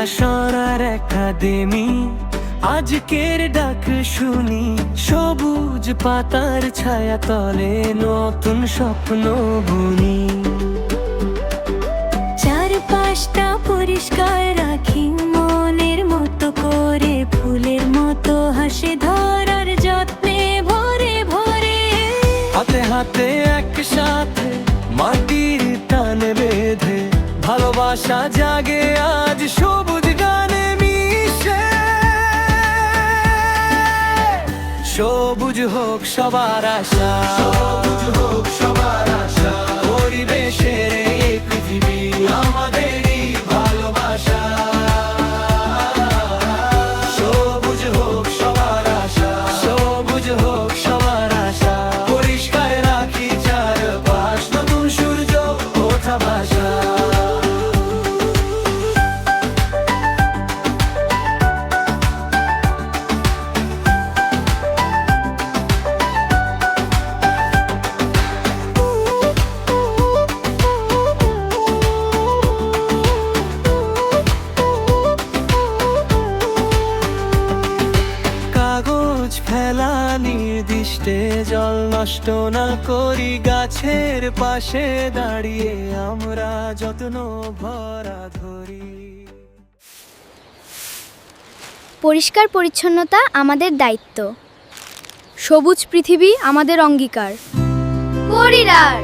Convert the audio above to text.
পড়াশোনার একাডেমি, আজকের ডাক শুনি সবুজ পাতার ছায়া তলে নতুন স্বপ্ন বুনি। চারপাশটা পরিষ্কার রাখি মনের মতো করে, ফুলের মতো হাসি ধরার যত্নে ভরে ভরে। হাতে হাতে একসাথে মাটির টানে বেঁধে, ভালোবাসা জাগে আজ সবুজ গানে মিশে। সবুজ হোক সবার আশা, সবুজ হোক সবার আশা, পরিবেশের এই পৃথিবী আমাদেরই ভালোবাসা। সবুজ হোক সবার আশা, সবুজ হোক সবার আশা, পরিষ্কার রাখি চারপাশ, নতুন সূর্য ওঠা ভাষা। কাগজ ফেলা নির্দিষ্টে, জল নষ্ট না করি, গাছের পাশে দাঁড়িয়ে আমরা যত্ন ভরা ধরি। পরিষ্কার পরিচ্ছন্নতা আমাদের দায়িত্ব, সবুজ পৃথিবী আমাদের অঙ্গীকার। পরিবার।